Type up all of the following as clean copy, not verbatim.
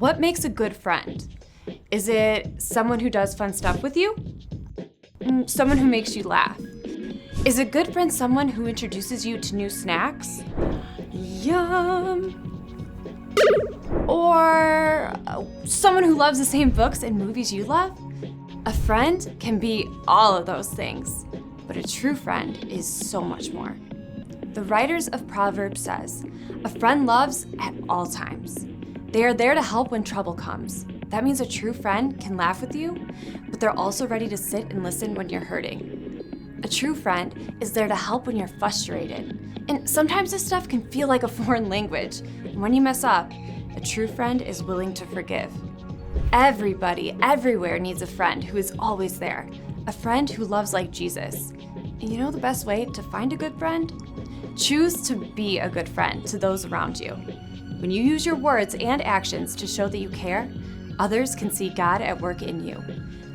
What makes a good friend? Is it someone who does fun stuff with you? Someone who makes you laugh? Is a good friend someone who introduces you to new snacks? Yum! Or someone who loves the same books and movies you love? A friend can be all of those things, but a true friend is so much more. The writers of Proverbs says, "A friend loves at all times." They are there to help when trouble comes. That means a true friend can laugh with you, but they're also ready to sit and listen when you're hurting. A true friend is there to help when you're frustrated. And sometimes this stuff can feel like a foreign language. And when you mess up, a true friend is willing to forgive. Everybody, everywhere needs a friend who is always there. A friend who loves like Jesus. And you know the best way to find a good friend? Choose to be a good friend to those around you. When you use your words and actions to show that you care, others can see God at work in you.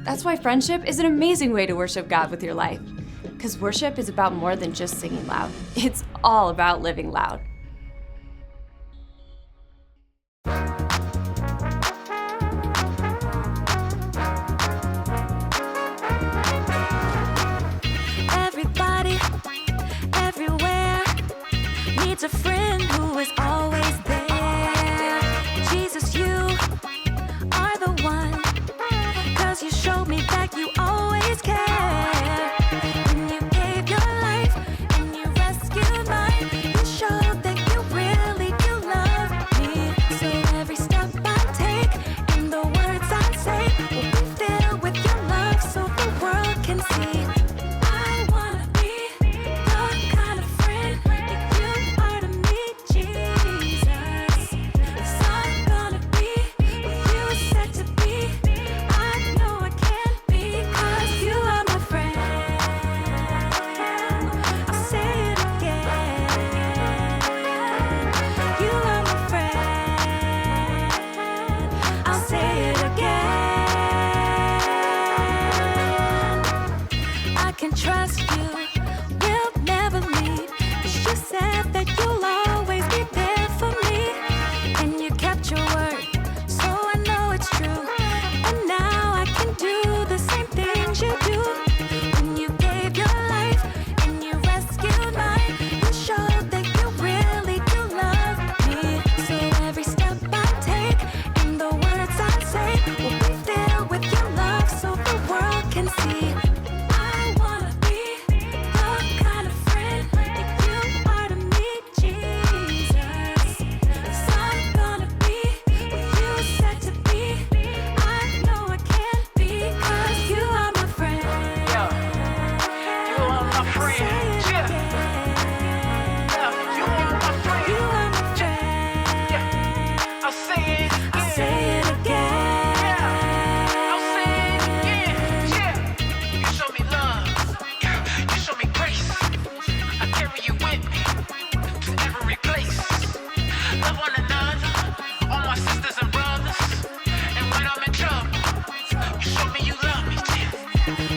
That's why friendship is an amazing way to worship God with your life. Because worship is about more than just singing loud. It's all about living loud. Everybody, everywhere, needs a friend who is always there. Jesus, you are the one, 'cause you showed me that you always care. When you gave your life and you rescued mine, you showed that you really do love me. So every step I take and the words I say will be filled with your love so the world can see. I wanna be the kind of friend that you are to me, Jesus. 'Cause I'm gonna be what you said to be. I know I can be, 'cause you are my friend. I'll say it again. You are my friend. I'll say it again. I can trust you, will never leave, 'cause you said that you'll always be there for me. And you kept your word, so I know it's true. And now I can do the same things you do. When you gave your life and you rescued mine, you showed that you really do love me. So every step I take and the words I say will be filled with your love so the world can see. I wanna be the kind of friend that you are to me, Jesus. 'Cause I'm gonna be what you said to be. I know I can be, 'cause you are my friend. Yeah, you are my friend. Yeah, you are my friend. You are my friend. Yeah, I'll say it I'll again. say it again. I'll say it again. Yeah, you show me love. You show me grace. I carry you with me to every place. Love one another, all my sisters and brothers. And when I'm in trouble, you show me you love me.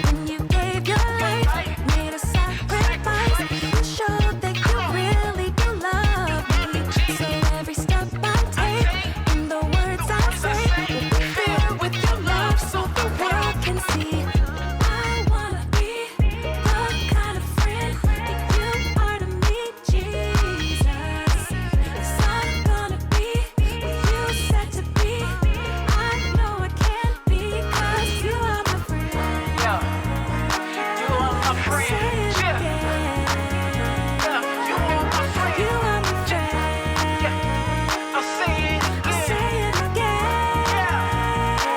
When you gave your life, made a sacrifice, you showed that you really do love me. So every step I take and the words I say will be filled with your love so the world can see. I wanna be the kind of friend that you are to me, Jesus. 'Cause I'm gonna be what you said to be. I know I can be, 'cause you are my friend. Yeah, you are my friend. Yeah, you are my friend. You are my friend. Yeah, I'll say it I'll again. say it again.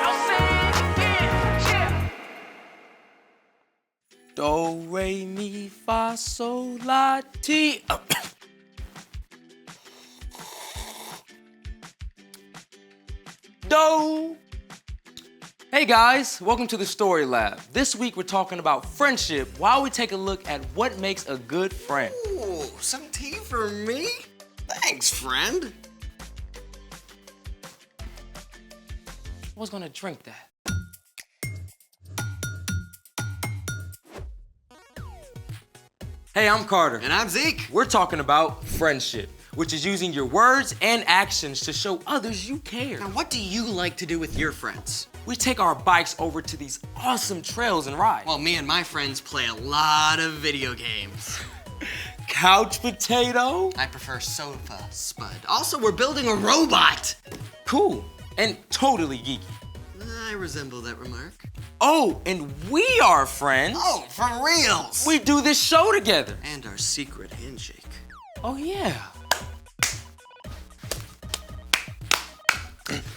I'll say it again. Yeah. Do, re, mi, fa, sol, la, ti. Do. Hey guys, welcome to the Story Lab. This week we're talking about friendship while we take a look at what makes a good friend. Ooh, some tea for me? Thanks, friend. I was gonna drink that. Hey, I'm Carter. And I'm Zeke. We're talking about friendship. which is using your words and actions to show others you care. Now, what do you like to do with your friends? We take our bikes over to these awesome trails and ride. Well, me and my friends play a lot of video games. Couch potato? I prefer sofa, Spud. Also, we're building a robot. Cool. And totally geeky. I resemble that remark. Oh, and we are friends. Oh, for reals. We do this show together. And our secret handshake. Oh, yeah.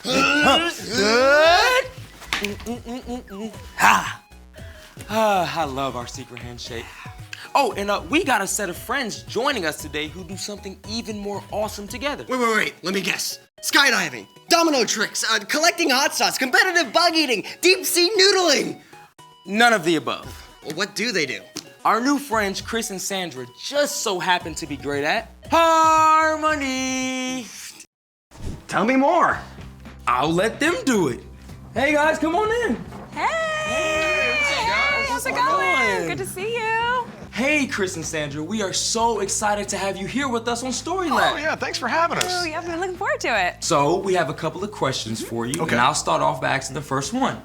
Good. Ha. I love our secret handshake. Oh, and we got a set of friends joining us today who do something even more awesome together. Wait. Let me guess. Skydiving, domino tricks, collecting hot sauce, competitive bug eating, deep sea noodling. None of the above. Well, what do they do? Our new friends, Chris and Sandra, just so happen to be great at harmony. Tell me more. I'll let them do it. Hey guys, come on in. Hey, how's it going? Good to see you. Hey, Chris and Sandra, we are so excited to have you here with us on Story Lab. Oh, yeah, thanks for having us. Oh, yeah, I've been looking forward to it. So, we have a couple of questions for you, Okay. and I'll start off by asking the first one.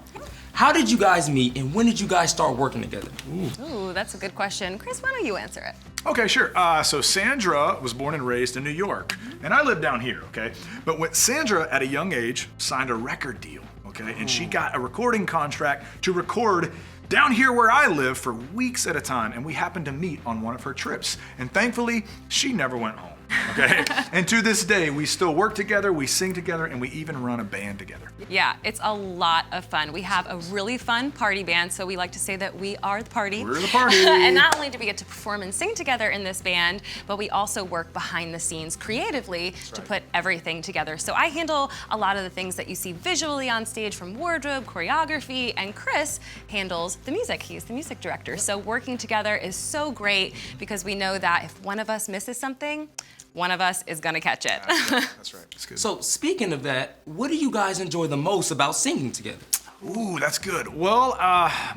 How did you guys meet, and when did you guys start working together? Ooh, that's a good question. Chris, why don't you answer it? Okay, sure. So Sandra was born and raised in New York, and I live down here, okay? But when Sandra, at a young age, signed a record deal, okay? And she got a recording contract to record down here where I live for weeks at a time, and we happened to meet on one of her trips. And thankfully, she never went home, okay? And to this day, we still work together, we sing together, and we even run a band together. Yeah, it's a lot of fun. We have a really fun party band, so we like to say that we are the party. We're the party. And not only do we get to perform and sing together in this band, but we also work behind the scenes creatively to put everything together. So I handle a lot of the things that you see visually on stage, from wardrobe, choreography, and Chris handles the music. He's the music director. So working together is so great because we know that if one of us misses something, one of us is gonna catch it. That's right. That's good. So, speaking of that, what do you guys enjoy the most about singing together? Ooh, that's good. Well,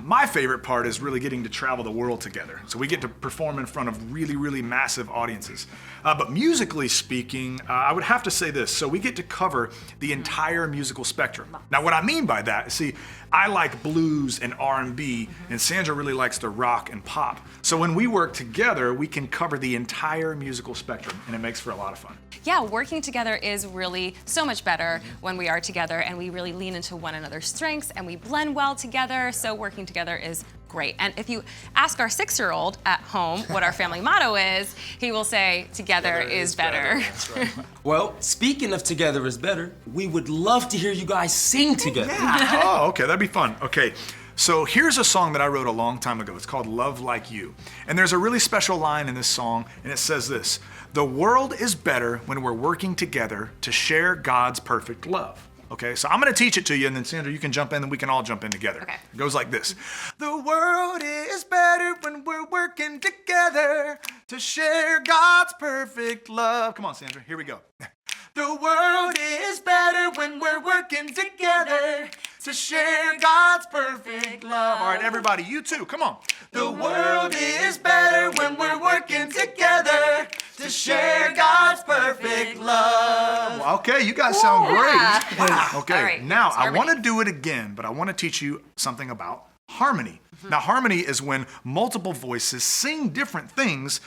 my favorite part is really getting to travel the world together. So we get to perform in front of really, really massive audiences. But musically speaking, I would have to say this. So we get to cover the entire musical spectrum. Now, what I mean by that, see, I like blues and R&B, and Sandra really likes the rock and pop. So when we work together, we can cover the entire musical spectrum, and it makes for a lot of fun. Yeah, working together is really so much better when we are together and we really lean into one another's strengths and we blend well together, so working together is great. And if you ask our 6-year-old at home what our family motto is, he will say, together is better. That's right. Well, speaking of Together is Better, we would love to hear you guys sing together. Oh, okay, that'd be fun. Okay, so here's a song that I wrote a long time ago. It's called Love Like You. And there's a really special line in this song, and it says this: "The world is better when we're working together to share God's perfect love." Okay, so I'm gonna teach it to you, and then Sandra, you can jump in, and we can all jump in together. Okay. It goes like this. The world is better when we're working together to share God's perfect love. Come on, Sandra, here we go. The world is better when we're working together to share God's perfect love. All right, everybody, you too, come on. The world is better when we're working together to share God's perfect love. Okay, you guys sound great. Wow. Okay, All right, now it's I want to harmony. do it again, but I want to teach you something about harmony. Now, harmony is when multiple voices sing different things.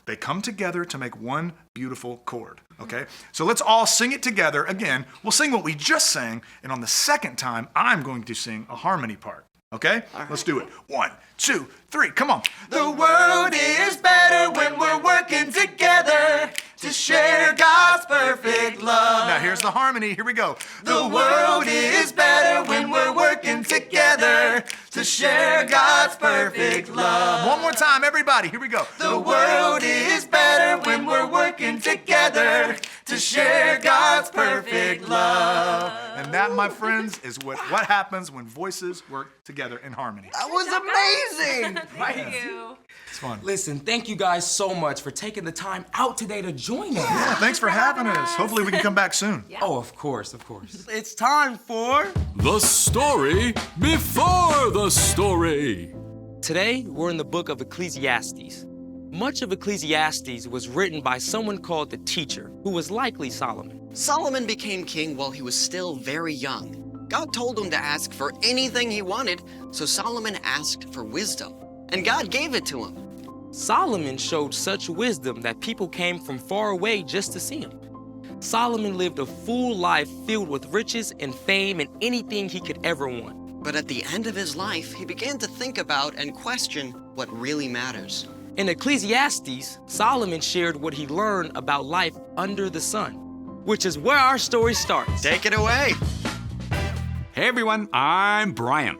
They come together to make one beautiful chord, okay? So let's all sing it together again. We'll sing what we just sang, and on the second time, I'm going to sing a harmony part, okay? Let's do it. 1, 2, 3, come on. The world is better when we're working together to share God's perfect love. Now here's the harmony, here we go. The world is better when we're working together to share God's perfect love. One more time, everybody, here we go. The world is better when we're working together to share God's perfect love. And that, my friends, is what happens when voices work together in harmony. That was amazing. Thank you. It's fun. Listen, thank you guys so much for taking the time out today to join us. Yeah, thanks for having us. Hopefully we can come back soon. Oh, of course, of course. It's time for... The story before the story. Today, we're in the book of Ecclesiastes. Much of Ecclesiastes was written by someone called the teacher, who was likely Solomon. Solomon became king while he was still very young. God told him to ask for anything he wanted, so Solomon asked for wisdom, and God gave it to him. Solomon showed such wisdom that people came from far away just to see him. Solomon lived a full life filled with riches and fame and anything he could ever want. But at the end of his life, he began to think about and question what really matters. In Ecclesiastes, Solomon shared what he learned about life under the sun, which is where our story starts. Take it away. Hey everyone, I'm Brian.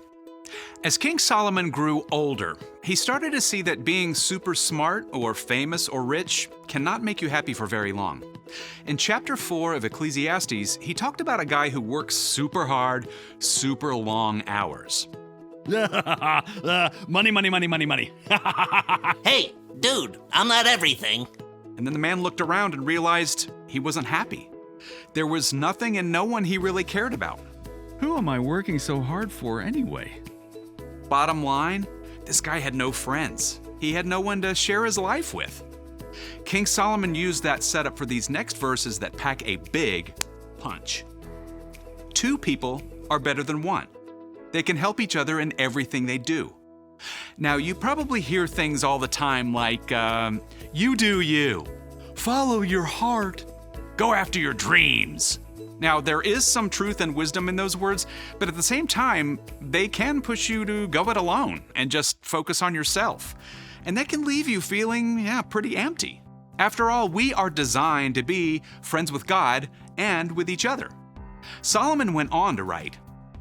As King Solomon grew older, he started to see that being super smart or famous or rich cannot make you happy for very long. In chapter 4 of Ecclesiastes, he talked about a guy who works super hard, super long hours. Money, money, money, money, money. Hey, dude, I'm not everything. And then the man looked around and realized he wasn't happy. There was nothing and no one he really cared about. Who am I working so hard for anyway? Bottom line, this guy had no friends. He had no one to share his life with. King Solomon used that setup for these next verses that pack a big punch. 2 people are better than 1. They can help each other in everything they do. Now, you probably hear things all the time like, you do you, follow your heart, go after your dreams. Now, there is some truth and wisdom in those words, but at the same time, they can push you to go it alone and just focus on yourself. And that can leave you feeling, pretty empty. After all, we are designed to be friends with God and with each other. Solomon went on to write,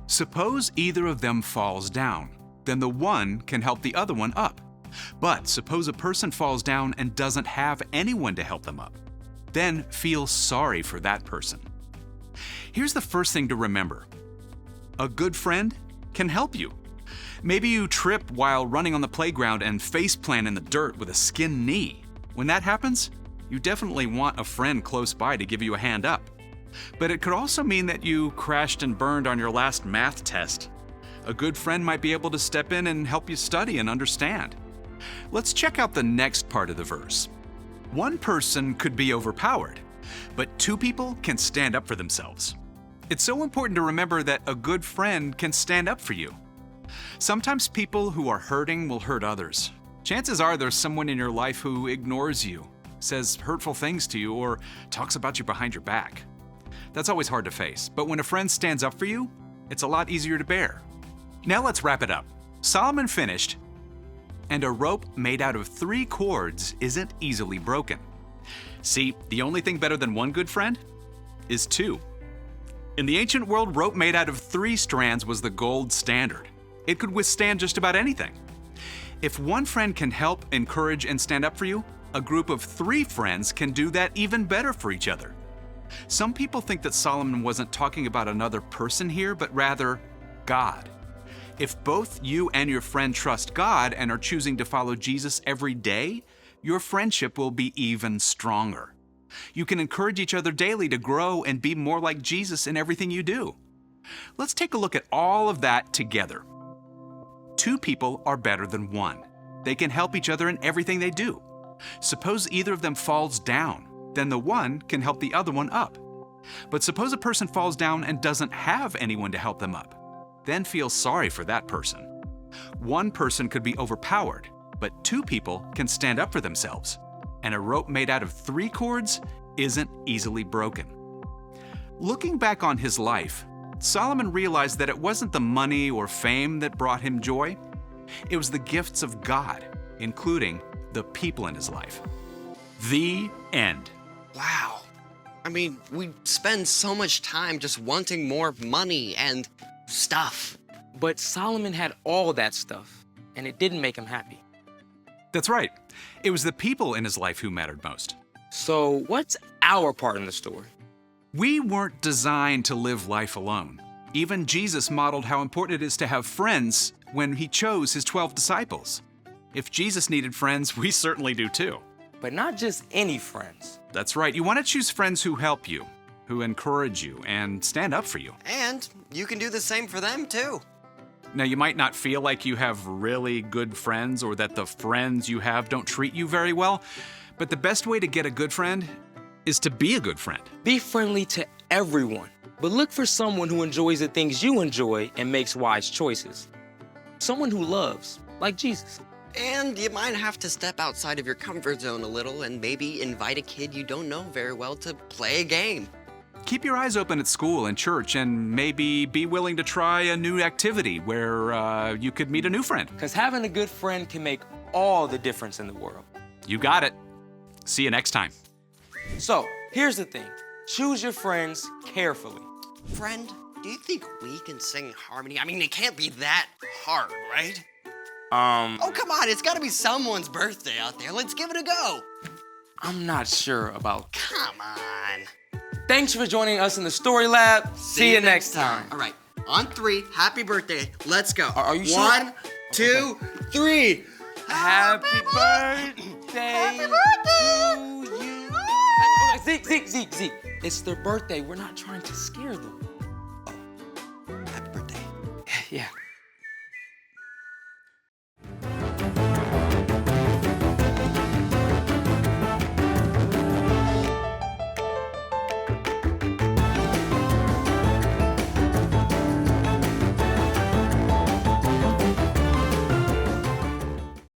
"Suppose either of them falls down, then the one can help the other one up. But suppose a person falls down and doesn't have anyone to help them up, then feel sorry for that person." Here's the first thing to remember. A good friend can help you. Maybe you trip while running on the playground and faceplant in the dirt with a skinned knee. When that happens, you definitely want a friend close by to give you a hand up. But it could also mean that you crashed and burned on your last math test. A good friend might be able to step in and help you study and understand. Let's check out the next part of the verse. 1 person could be overpowered, but 2 people can stand up for themselves. It's so important to remember that a good friend can stand up for you. Sometimes people who are hurting will hurt others. Chances are there's someone in your life who ignores you, says hurtful things to you, or talks about you behind your back. That's always hard to face, but when a friend stands up for you, it's a lot easier to bear. Now let's wrap it up. Solomon finished, "And a rope made out of 3 cords isn't easily broken." See, the only thing better than 1 good friend is 2. In the ancient world, rope made out of 3 strands was the gold standard. It could withstand just about anything. If 1 friend can help, encourage, and stand up for you, a group of 3 friends can do that even better for each other. Some people think that Solomon wasn't talking about another person here, but rather God. If both you and your friend trust God and are choosing to follow Jesus every day, your friendship will be even stronger. You can encourage each other daily to grow and be more like Jesus in everything you do. Let's take a look at all of that together. 2 people are better than 1. They can help each other in everything they do. Suppose either of them falls down, then the one can help the other one up. But suppose a person falls down and doesn't have anyone to help them up, then feel sorry for that person. 1 person could be overpowered, but 2 people can stand up for themselves. And a rope made out of 3 cords isn't easily broken. Looking back on his life, Solomon realized that it wasn't the money or fame that brought him joy. It was the gifts of God, including the people in his life. The end. Wow. I mean, we spend so much time just wanting more money and stuff. But Solomon had all that stuff, and it didn't make him happy. That's right. It was the people in his life who mattered most. So what's our part in the story? We weren't designed to live life alone. Even Jesus modeled how important it is to have friends when he chose his 12 disciples. If Jesus needed friends, we certainly do too. But not just any friends. That's right. You want to choose friends who help you, who encourage you, and stand up for you. And you can do the same for them too. Now, you might not feel like you have really good friends or that the friends you have don't treat you very well, but the best way to get a good friend is to be a good friend. Be friendly to everyone, but look for someone who enjoys the things you enjoy and makes wise choices. Someone who loves, like Jesus. And you might have to step outside of your comfort zone a little and maybe invite a kid you don't know very well to play a game. Keep your eyes open at school and church, and maybe be willing to try a new activity where you could meet a new friend. Because having a good friend can make all the difference in the world. You got it. See you next time. So, here's the thing. Choose your friends carefully. Friend, do you think we can sing harmony? I mean, it can't be that hard, right? Oh, come on, it's gotta be someone's birthday out there. Let's give it a go. I'm not sure about that. Come on. Thanks for joining us in the Story Lab. See you next time. All right, on 3, happy birthday. Let's go. Are you sure? 1, 2, 3. Happy birthday to you. Zeke. It's their birthday. We're not trying to scare them.